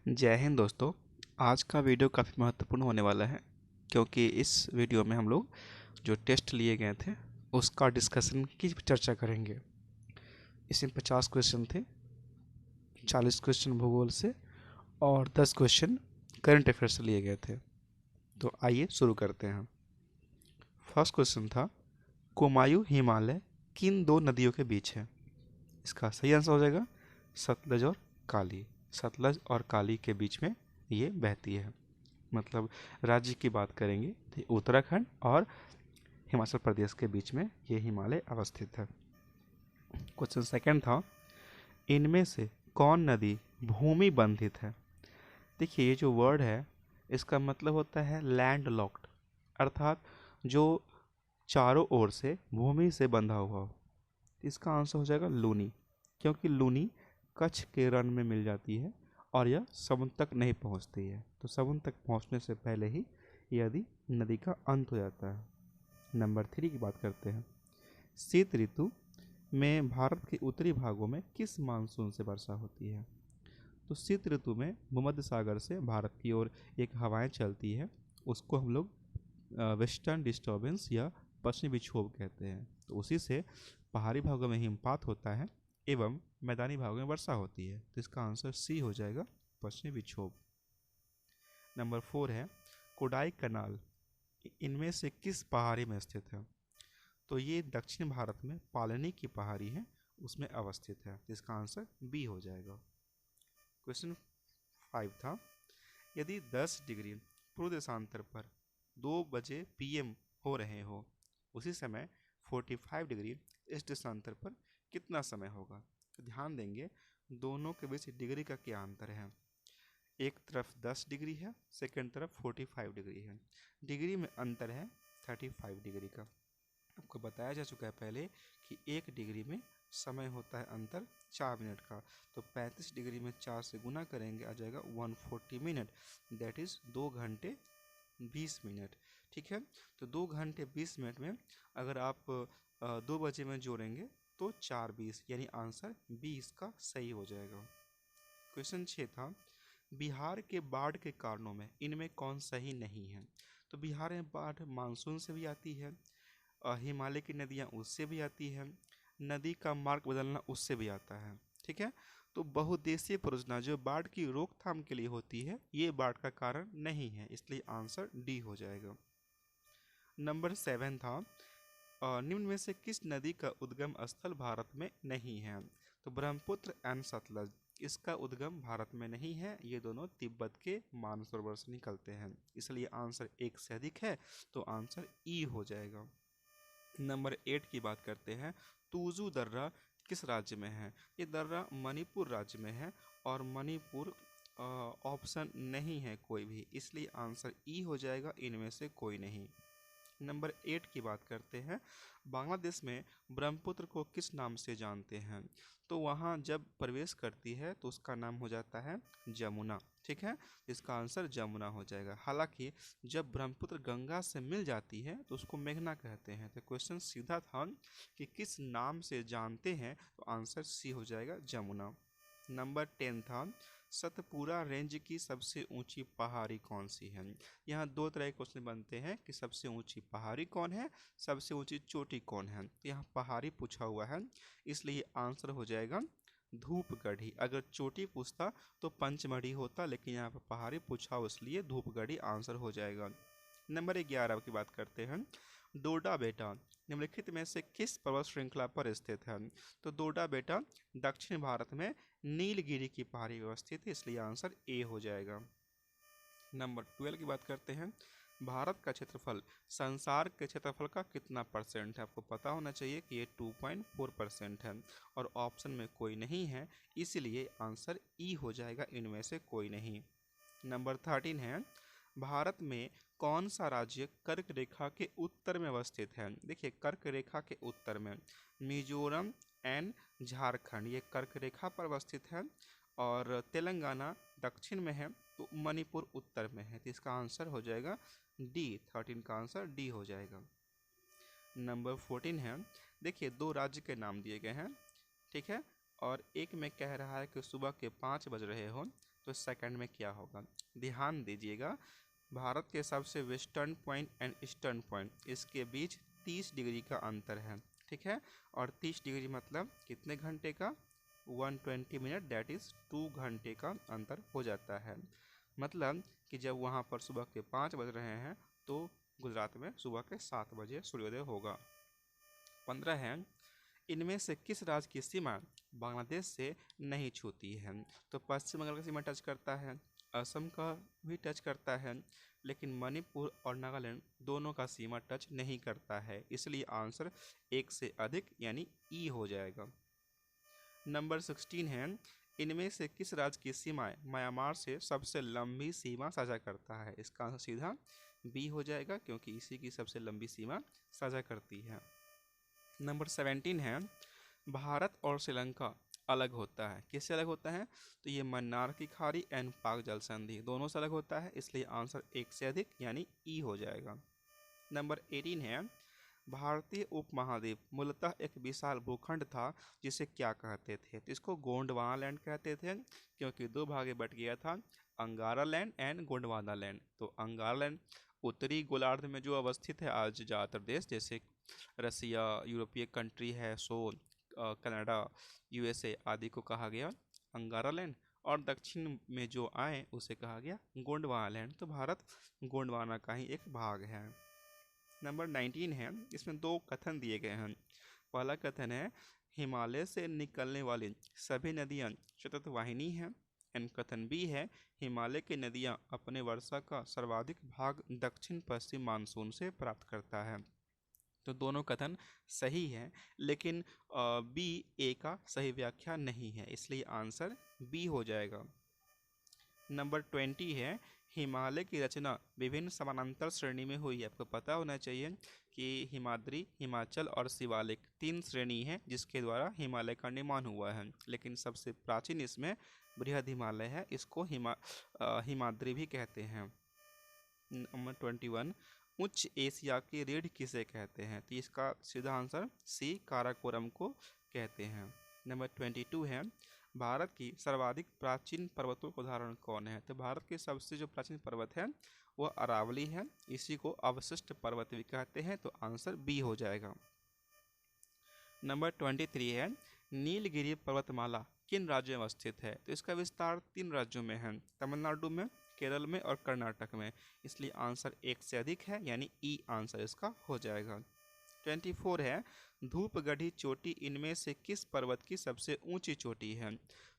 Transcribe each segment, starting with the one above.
जय हिंद दोस्तों। आज का वीडियो काफ़ी महत्वपूर्ण होने वाला है क्योंकि इस वीडियो में हम लोग जो टेस्ट लिए गए थे उसका डिस्कशन की चर्चा करेंगे। इसमें 50 क्वेश्चन थे, 40 क्वेश्चन भूगोल से और 10 क्वेश्चन करंट अफेयर से लिए गए थे। तो आइए शुरू करते हैं। फर्स्ट क्वेश्चन था, कुमायूं हिमालय किन दो नदियों के बीच है? इसका सही आंसर हो जाएगा सतलज और काली। सतलज और काली के बीच में ये बहती है। मतलब राज्य की बात करेंगे तो उत्तराखंड और हिमाचल प्रदेश के बीच में ये हिमालय अवस्थित है। क्वेश्चन सेकंड था, इनमें से कौन नदी भूमि बंधित है? देखिए, ये जो वर्ड है इसका मतलब होता है लैंड लॉक्ड, अर्थात जो चारों ओर से भूमि से बंधा हुआ हो। इसका आंसर हो जाएगा लूनी, क्योंकि लूनी कच्छ के रण में मिल जाती है और यह समुद्र तक नहीं पहुंचती है। तो समुद्र तक पहुंचने से पहले ही यदि नदी का अंत हो जाता है। नंबर 3 की बात करते हैं। शीत ऋतु में भारत के उत्तरी भागों में किस मानसून से वर्षा होती है? तो शीत ऋतु में भूमध्य सागर से भारत की ओर एक हवाएं चलती है, उसको हम लोग वेस्टर्न डिस्टर्बेंस या पश्चिमी विक्षोभ कहते हैं। तो उसी से पहाड़ी भागों में हिमपात होता है एवं मैदानी भागों में वर्षा होती है। तो इसका आंसर सी हो जाएगा, पश्चिमी विक्षोभ। नंबर 4 है, कोडाई कनाल इनमें से किस पहाड़ी में स्थित है? तो ये दक्षिण भारत में पालनी की पहाड़ी है, उसमें अवस्थित है। तो इसका आंसर बी हो जाएगा। क्वेश्चन 5 था, यदि 10 डिग्री पूर्व देशांतर पर 2 बजे पीएम हो रहे हो, उसी समय 45 डिग्री इस देशांतर पर कितना समय होगा? तो ध्यान देंगे दोनों के बीच डिग्री का क्या अंतर है। एक तरफ 10 डिग्री है, सेकेंड तरफ 45 डिग्री है। डिग्री में अंतर है 35 डिग्री का। आपको बताया जा चुका है पहले कि 1 डिग्री में समय होता है अंतर 4 मिनट का। तो 35 डिग्री में 4 से गुना करेंगे, आ जाएगा 140 मिनट, दैट इज़ 2 घंटे 20 मिनट। ठीक है, तो 2 घंटे 20 मिनट में अगर आप 2 बजे में जोड़ेंगे तो 4:20, यानी आंसर बी इसका सही हो जाएगा। क्वेश्चन 6 था, बिहार के बाढ़ के कारणों में इनमें कौन सही नहीं है? तो बिहार में बाढ़ मानसून से भी आती है, हिमालय की नदियाँ उससे भी आती है, नदी का मार्ग बदलना उससे भी आता है। ठीक है, तो बहुउद्देशीय परियोजना जो बाढ़ की रोकथाम के लिए होती है, ये बाढ़ का कारण नहीं है, इसलिए आंसर डी हो जाएगा। नंबर 7 था, निम्न में से किस नदी का उद्गम स्थल भारत में नहीं है? तो ब्रह्मपुत्र एंड सतलज, इसका उद्गम भारत में नहीं है, ये दोनों तिब्बत के मानसरोवर से निकलते हैं, इसलिए आंसर एक से अधिक है, तो आंसर ई हो जाएगा। नंबर 8 की बात करते हैं, तूजू दर्रा किस राज्य में है? ये दर्रा मणिपुर राज्य में है और मणिपुर ऑप्शन नहीं है कोई भी, इसलिए आंसर ई हो जाएगा, इनमें से कोई नहीं। नंबर 8 की बात करते हैं, बांग्लादेश में ब्रह्मपुत्र को किस नाम से जानते हैं? तो वहाँ जब प्रवेश करती है तो उसका नाम हो जाता है जमुना। ठीक है, इसका आंसर जमुना हो जाएगा। हालांकि जब ब्रह्मपुत्र गंगा से मिल जाती है तो उसको मेघना कहते हैं। तो क्वेश्चन सीधा था कि किस नाम से जानते हैं, तो आंसर सी हो जाएगा जमुना। नंबर 10 था, सतपुरा रेंज की सबसे ऊंची पहाड़ी कौन सी है? यहाँ दो तरह के क्वेश्चन बनते हैं कि सबसे ऊंची पहाड़ी कौन है, सबसे ऊंची चोटी कौन है। तो यहाँ पहाड़ी पूछा हुआ है, इसलिए आंसर हो जाएगा धूपगढ़ी। अगर चोटी पूछता तो पंचमढ़ी होता, लेकिन यहाँ पर पहाड़ी पूछा हो इसलिए धूपगढ़ी आंसर हो जाएगा। नंबर 11 की बात करते हैं, डोडा बेटा निम्नलिखित में से किस पर्वत श्रृंखला पर स्थित है? तो डोडा बेटा दक्षिण भारत में नीलगिरी की पहाड़ी में स्थित है, इसलिए आंसर ए हो जाएगा। नंबर 12 की बात करते हैं, भारत का क्षेत्रफल संसार के क्षेत्रफल का कितना परसेंट है? आपको पता होना चाहिए कि ये 2.4% है और ऑप्शन में कोई नहीं है, इसलिए आंसर ई हो जाएगा, इनमें से कोई नहीं। नंबर 13 है, भारत में कौन सा राज्य कर्क रेखा के उत्तर में अवस्थित है? देखिए, कर्क रेखा के उत्तर में मिजोरम एंड झारखंड ये कर्क रेखा पर अवस्थित है, और तेलंगाना दक्षिण में है, तो मणिपुर उत्तर में है। तो इसका आंसर हो जाएगा डी, 13 का आंसर डी हो जाएगा। नंबर 14 है, देखिए दो राज्य के नाम दिए गए हैं, ठीक है, और एक में कह रहा है कि सुबह के 5 बज रहे हो, तो सेकंड में क्या होगा, ध्यान दीजिएगा। भारत के सबसे western point and eastern point, इसके बीच 30 डिग्री का अंतर है, ठीक है। और 30 डिग्री मतलब कितने घंटे का, 120 मिनट, दैट इज़ 2 घंटे का अंतर हो जाता है। मतलब कि जब वहाँ पर सुबह के 5 बज रहे हैं तो गुजरात में सुबह के 7 बजे सूर्योदय होगा। 15 है, इनमें से किस राज्य की सीमा बांग्लादेश से नहीं छूती है। तो पश्चिम बंगाल का सीमा टच करता है, असम का भी टच करता है, लेकिन मणिपुर और नागालैंड दोनों का सीमा टच नहीं करता है, इसलिए आंसर 1 से अधिक यानी ई हो जाएगा। नंबर 16 है, इनमें से किस राज्य की सीमाएं म्यांमार से सबसे लंबी सीमा साझा करता है। इसका आंसर सीधा बी हो जाएगा, क्योंकि इसी की सबसे लंबी सीमा साझा करती है। नंबर 17 है, भारत और श्रीलंका अलग होता है, किससे अलग होता है, तो ये मन्नार की खाड़ी एंड पाक जल संधि दोनों से अलग होता है, इसलिए आंसर 1 से अधिक यानी ई हो जाएगा। नंबर 18 है, भारतीय उपमहाद्वीप मूलतः एक विशाल भूखंड था जिसे क्या कहते थे। तो इसको गोंडवाना लैंड कहते थे, क्योंकि 2 भागे बट गया था, अंगारा लैंड एंड गोंडवाना लैंड। तो अंगारा लैंड उत्तरी गोलार्ध में जो अवस्थित है, आज ज़्यादातर देश जैसे रसिया, यूरोपीय कंट्री है, सो कनाडा, यूएसए आदि को कहा गया अंगारा लैंड, और दक्षिण में जो आए उसे कहा गया गोंडवाना लैंड। तो भारत गोंडवाना का ही एक भाग है। नंबर 19 है, इसमें 2 कथन दिए गए हैं। पहला कथन है, हिमालय से निकलने वाली सभी नदियां सतत वाहिनी हैं। एंड कथन बी है, हिमालय की नदियां अपने वर्षा का सर्वाधिक भाग दक्षिण पश्चिम मानसून से प्राप्त करता है। तो दोनों कथन सही है, लेकिन बी ए का सही व्याख्या नहीं है, इसलिए आंसर बी हो जाएगा। नंबर 20 है, हिमालय की रचना विभिन्न समानांतर श्रेणी में हुई है। आपको पता होना चाहिए कि हिमाद्री, हिमाचल और शिवालिक 3 श्रेणी है जिसके द्वारा हिमालय का निर्माण हुआ है, लेकिन सबसे प्राचीन इसमें बृहद हिमालय है, इसको हिमाद्री भी कहते हैं। नंबर 21, उच्च एशिया की रीढ़ किसे कहते हैं। तो इसका सीधा आंसर सी, काराकोरम को कहते हैं। नंबर 22 है, भारत की सर्वाधिक प्राचीन पर्वतों का उदाहरण कौन है। तो भारत के सबसे जो प्राचीन पर्वत है वह अरावली है, इसी को अवशिष्ट पर्वत भी कहते हैं, तो आंसर बी हो जाएगा। नंबर 23 है, नीलगिरी पर्वतमाला किन राज्यों में अवस्थित है। तो इसका विस्तार 3 राज्यों में है, तमिलनाडु में, केरल में और कर्नाटक में, इसलिए आंसर 1 से अधिक है, यानी ई आंसर इसका हो जाएगा। 24 है, धूपगढ़ी चोटी इनमें से किस पर्वत की सबसे ऊंची चोटी है।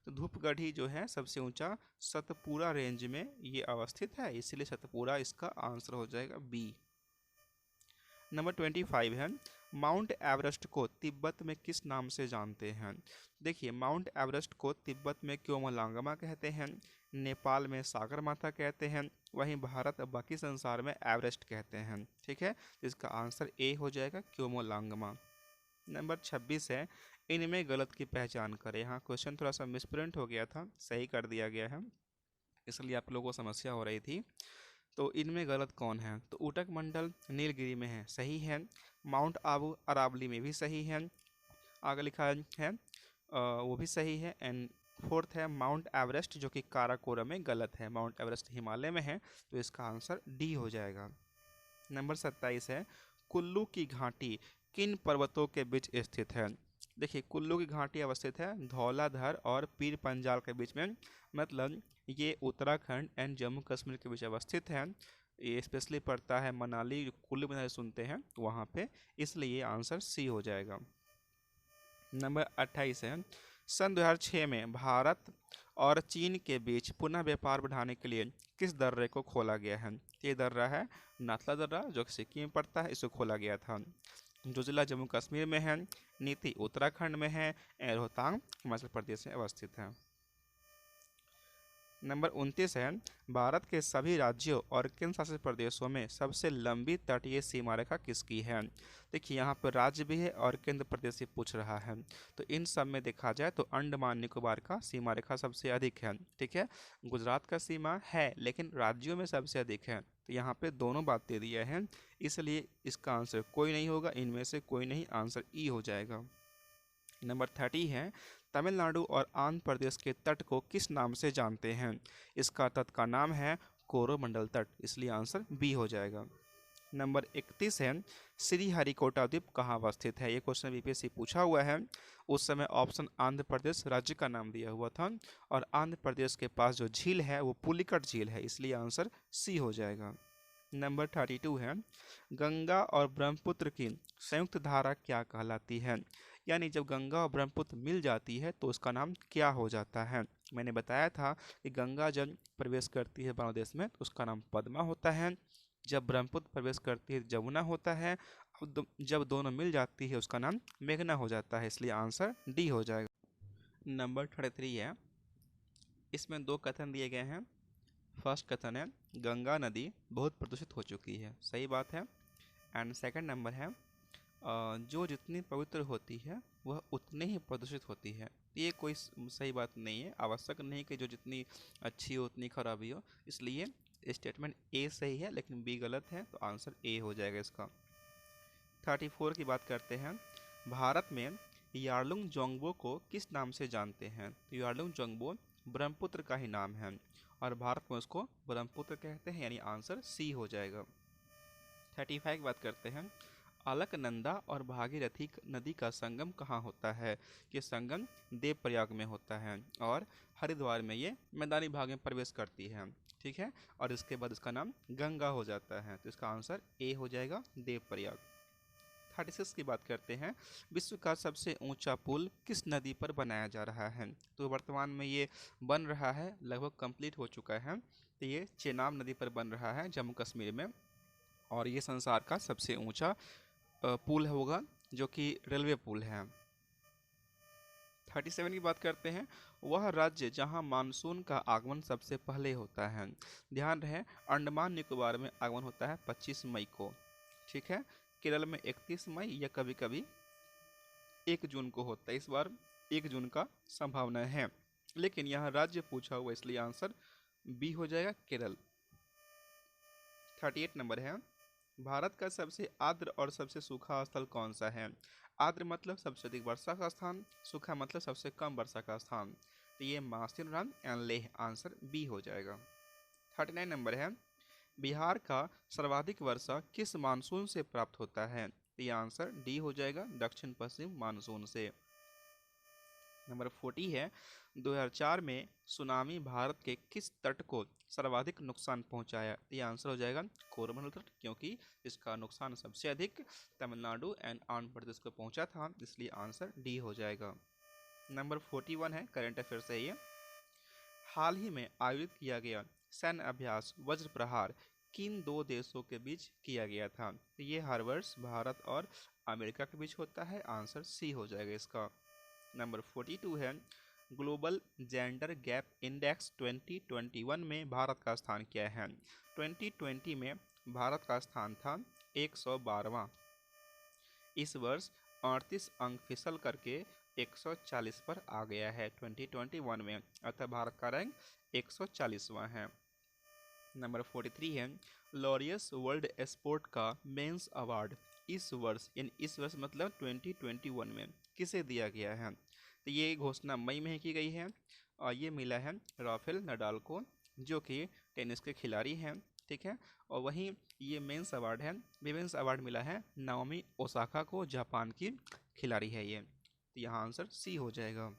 तो धूपगढ़ी जो है सबसे ऊंचा सतपुरा रेंज में ये अवस्थित है, इसलिए सतपुरा इसका आंसर हो जाएगा बी। नंबर 25 है, माउंट एवरेस्ट को तिब्बत में किस नाम से जानते हैं। देखिए, माउंट एवरेस्ट को तिब्बत में क्योमोलांगमा कहते हैं, नेपाल में सागर माथा कहते हैं, वहीं भारत और बाकी संसार में एवरेस्ट कहते हैं, ठीक है। इसका आंसर ए हो जाएगा, क्योमोलांगमा। नंबर 26 है, इनमें गलत की पहचान करें। यहाँ क्वेश्चन थोड़ा सा मिसप्रिंट हो गया था, सही कर दिया गया है, इसलिए आप लोगों को समस्या हो रही थी। तो इनमें गलत कौन है, तो ऊटक मंडल नीलगिरी में है, सही है। माउंट आबू अरावली में भी सही है, आगे लिखा है वो भी सही है। एंड 4th है माउंट एवरेस्ट, जो कि काराकोरम में गलत है, माउंट एवरेस्ट हिमालय में है, तो इसका आंसर डी हो जाएगा। नंबर 27 है, कुल्लू की घाटी किन पर्वतों के बीच स्थित है। देखिए, कुल्लू की घाटी अवस्थित है धौलाधर और पीर पंजाल के बीच में, मतलब ये उत्तराखंड एंड जम्मू कश्मीर के बीच अवस्थित है। ये स्पेशली पड़ता है मनाली, कुल्लू मनाली सुनते हैं वहाँ पे, इसलिए ये आंसर सी हो जाएगा। नंबर 28 है, सन 2006 में भारत और चीन के बीच पुनः व्यापार बढ़ाने के लिए किस दर्रे को खोला गया है। ये दर्रा है नाथला दर्रा, जो कि सिक्किम में पड़ता है, इसको खोला गया था। जो जिला जम्मू कश्मीर में है, नीति उत्तराखंड में है, रोहतांग हिमाचल प्रदेश में अवस्थित है। नंबर 29 है, भारत के सभी राज्यों और केंद्र शासित प्रदेशों में सबसे लंबी तटीय सीमा रेखा किसकी है। देखिए, यहाँ पर राज्य भी है और केंद्र प्रदेश भी पूछ रहा है, तो इन सब में देखा जाए तो अंडमान निकोबार का सीमा रेखा सबसे अधिक है, ठीक है। गुजरात का सीमा है, लेकिन राज्यों में सबसे अधिक है, तो यहाँ पे दोनों बातें दिए हैं, इसलिए इसका आंसर कोई नहीं होगा, इनमें से कोई नहीं, आंसर ई हो जाएगा। नंबर 30 है, तमिलनाडु और आंध्र प्रदेश के तट को किस नाम से जानते हैं? इसका तट का नाम है कोरोमंडल तट, इसलिए आंसर बी हो जाएगा। नंबर 31 है, श्रीहरिकोटा द्वीप कहाँ अवस्थित है? ये क्वेश्चन बीपीएससी पूछा हुआ है। उस समय ऑप्शन आंध्र प्रदेश राज्य का नाम दिया हुआ था, और आंध्र प्रदेश के पास जो झील है वो पुलिकट झील है, इसलिए आंसर सी हो जाएगा। नंबर 32 है, गंगा और ब्रह्मपुत्र की संयुक्त धारा क्या कहलाती है? यानी जब गंगा और ब्रह्मपुत्र मिल जाती है तो उसका नाम क्या हो जाता है? मैंने बताया था कि गंगा जब प्रवेश करती है बांग्लादेश में तो उसका नाम पद्मा होता है, जब ब्रह्मपुत्र प्रवेश करती है जमुना होता है, जब दोनों मिल जाती है उसका नाम मेघना हो जाता है, इसलिए आंसर डी हो जाएगा। नंबर 33 है, इसमें दो कथन दिए गए हैं। फर्स्ट कथन है गंगा नदी बहुत प्रदूषित हो चुकी है, सही बात है। एंड सेकंड नंबर है जो जितनी पवित्र होती है वह उतनी ही प्रदूषित होती है। ये कोई सही बात नहीं है, आवश्यक नहीं कि जो जितनी अच्छी हो उतनी खराब ही हो, इसलिए स्टेटमेंट ए सही है लेकिन बी गलत है, तो आंसर ए हो जाएगा इसका। 34 की बात करते हैं, भारत में यार्लुंग जोंगबो को किस नाम से जानते हैं? तो यार्लुंग जोंगबो ब्रह्मपुत्र का ही नाम है और भारत में उसको ब्रह्मपुत्र कहते हैं, यानी आंसर सी हो जाएगा। 35 की बात करते हैं, अलकनंदा और भागीरथी नदी का संगम कहाँ होता है? ये संगम देवप्रयाग में होता है और हरिद्वार में ये मैदानी भाग में प्रवेश करती है, ठीक है, और इसके बाद इसका नाम गंगा हो जाता है, तो इसका आंसर ए हो जाएगा, देवप्रयाग। 36 की बात करते हैं, विश्व का सबसे ऊंचा पुल किस नदी पर बनाया जा रहा है? तो वर्तमान में ये बन रहा है, लगभग कंप्लीट हो चुका है, तो ये चेनाब नदी पर बन रहा है जम्मू कश्मीर में, और ये संसार का सबसे ऊंचा पुल होगा जो कि रेलवे पुल है। 37 की बात करते हैं, वह राज्य जहां मानसून का आगमन सबसे पहले होता है। ध्यान रहे, अंडमान निकोबार में आगमन होता है 25 मई को, ठीक है, केरल में 31 मई या कभी कभी 1 जून को होता है। इस बार 1 जून का संभावना है, लेकिन यहाँ राज्य पूछा हुआ इसलिए आंसर बी हो जाएगा, केरल। 38 नंबर है, भारत का सबसे आर्द्र और सबसे सूखा स्थल कौन सा है? आर्द्र मतलब सबसे अधिक वर्षा का स्थान, सूखा मतलब सबसे कम वर्षा का स्थान, तो ये Matheran and Leh, answer B हो जाएगा। 39 नंबर है, बिहार का सर्वाधिक वर्षा किस मानसून से प्राप्त होता है? तो ये आंसर डी हो जाएगा, दक्षिण पश्चिम मानसून से। नंबर 40 है, 2004 में सुनामी भारत के किस तट को सर्वाधिक नुकसान पहुंचाया? ये आंसर हो जाएगा कोरोमंडल तट, क्योंकि इसका नुकसान सबसे अधिक तमिलनाडु एंड आंध्र प्रदेश को पहुंचा था, इसलिए आंसर डी हो जाएगा। नंबर 41 है, करंट अफेयर से ये, हाल ही में आयोजित किया गया सैन्य अभ्यास वज्र प्रहार किन दो देशों के बीच किया गया था? ये हर वर्ष भारत और अमेरिका के बीच होता है, आंसर सी हो जाएगा इसका। नंबर 42 है, ग्लोबल जेंडर गैप इंडेक्स 2021 में भारत का स्थान क्या है? 2020 में भारत का स्थान था 112वां। इस वर्ष 38 अंक फिसल करके 140 पर आ गया है 2021 में, अतः भारत का रैंक 140वां है। नंबर 43 है, लॉरियस वर्ल्ड स्पोर्ट का मेंस अवार्ड इस वर्ष, यानी इस वर्ष मतलब 2021 में किसे दिया गया है? तो ये घोषणा मई में की गई है और ये मिला है राफेल नडाल को, जो कि टेनिस के खिलाड़ी हैं, ठीक है, और वहीं ये मेंस अवार्ड है, विमेंस अवार्ड मिला है नाओमी ओसाका को, जापान की खिलाड़ी है ये, तो यहाँ आंसर सी हो जाएगा।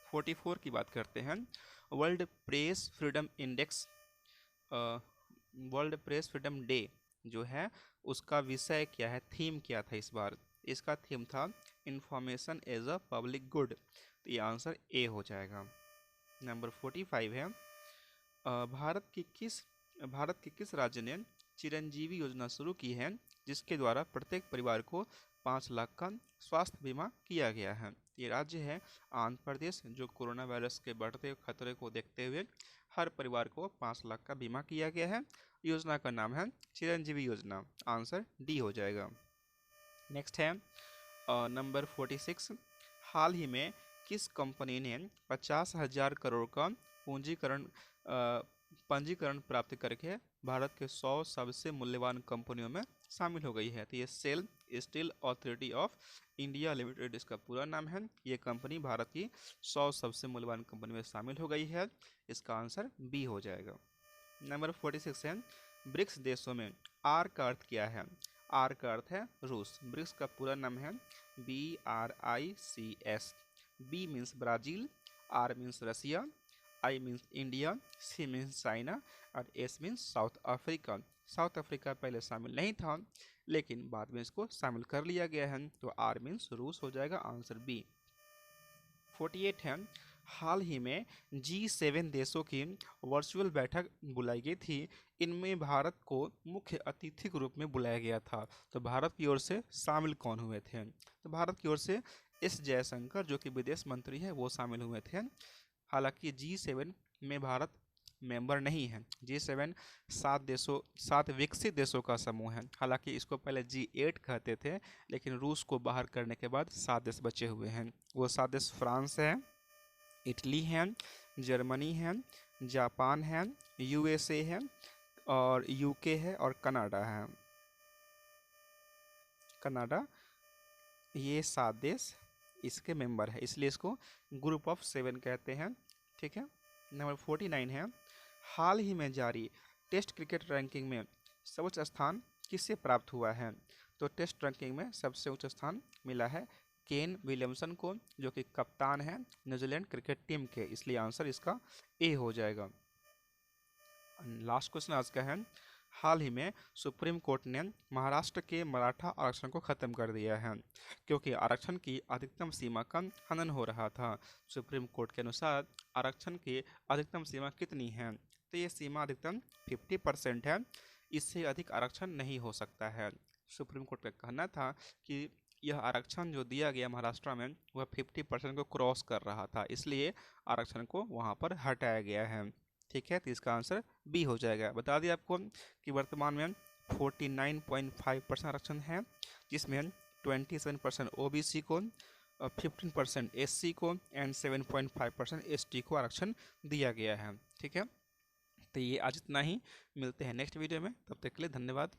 44 की बात करते हैं, world press freedom index, world press freedom day जो है उसका विषय क्या है, थीम क्या था इस बार? इसका थीम था information as a public good, तो ये आंसर ए हो जाएगा। नंबर 45 है, भारत के किस राज्य ने चिरंजीवी योजना शुरू की है जिसके द्वारा प्रत्येक परिवार को 5 लाख का स्वास्थ्य बीमा किया गया है? ये राज्य है आंध्र प्रदेश, जो कोरोना वायरस के बढ़ते खतरे को देखते हुए हर परिवार को 5 लाख का बीमा किया गया है। योजना का नाम है चिरंजीवी योजना, आंसर डी हो जाएगा। नेक्स्ट है नंबर 46, हाल ही में किस कंपनी ने 50,000 करोड़ का पंजीकरण प्राप्त करके भारत के 100 सबसे मूल्यवान कंपनियों में शामिल हो गई है। तो ये SAIL steel authority of India limited इसका पूरा नाम है। ये कंपनी भारत की 100 सबसे मूल्यवान कंपनी में शामिल हो गई है। इसका आंसर बी हो जाएगा। नंबर 46 है, ब्रिक्स देशों में आर का अर्थ क्या है? आर का अर्थ है रूस। ब्रिक्स का पूरा नाम है BRICS। B means Brazil, R means Russia, I means India, C means China और S means South Africa. South Africa पहले शामिल नहीं था लेकिन बाद में इसको शामिल कर लिया गया है, तो आर मीन्स रूस हो जाएगा, आंसर बी। 48 है, हाल ही में G7 देशों की वर्चुअल बैठक बुलाई गई थी। इनमें भारत को मुख्य अतिथि के रूप में बुलाया गया था। तो भारत की ओर से शामिल कौन हुए थे? तो भारत की ओर से एस जयशंकर जो कि विदेश मंत्री है वो शामिल हुए थे। हालांकि G7 में भारत मेंबर नहीं है। G7 7 विकसित देशों का समूह है। हालांकि इसको पहले G8 कहते थे लेकिन रूस को बाहर करने के बाद 7 देश बचे हुए हैं। वो 7 देश फ्रांस है, इटली है, जर्मनी है, जापान है, USA है और UK है और कनाडा है। कनाडा, ये 7 देश इसके मेंबर है, इसलिए इसको ग्रुप ऑफ 7 कहते हैं। ठीक है। नंबर 49 है, हाल ही में जारी टेस्ट क्रिकेट रैंकिंग में सर्वोच्च स्थान किसे प्राप्त हुआ है? तो टेस्ट रैंकिंग में सबसे उच्च स्थान मिला है केन विलियमसन को, जो कि कप्तान है न्यूजीलैंड क्रिकेट टीम के, इसलिए आंसर इसका ए हो जाएगा। लास्ट क्वेश्चन आज का है, हाल ही में सुप्रीम कोर्ट ने महाराष्ट्र के मराठा आरक्षण को खत्म कर दिया है क्योंकि आरक्षण की अधिकतम सीमा का हनन हो रहा था। सुप्रीम कोर्ट के अनुसार आरक्षण की अधिकतम सीमा कितनी है? तो ये सीमा अधिकतम 50% है, इससे अधिक आरक्षण नहीं हो सकता है। सुप्रीम कोर्ट का कहना था कि यह आरक्षण जो दिया गया महाराष्ट्र में वह 50% को क्रॉस कर रहा था, इसलिए आरक्षण को वहाँ पर हटाया गया है। ठीक है, तो इसका आंसर बी हो जाएगा। बता दिया आपको कि वर्तमान में 49.5% आरक्षण है, जिसमें 27% OBC को, 15% SC को एंड 7.5% ST को आरक्षण दिया गया है। ठीक है, तो ये आज इतना ही, मिलते हैं नेक्स्ट वीडियो में, तब तक के लिए धन्यवाद।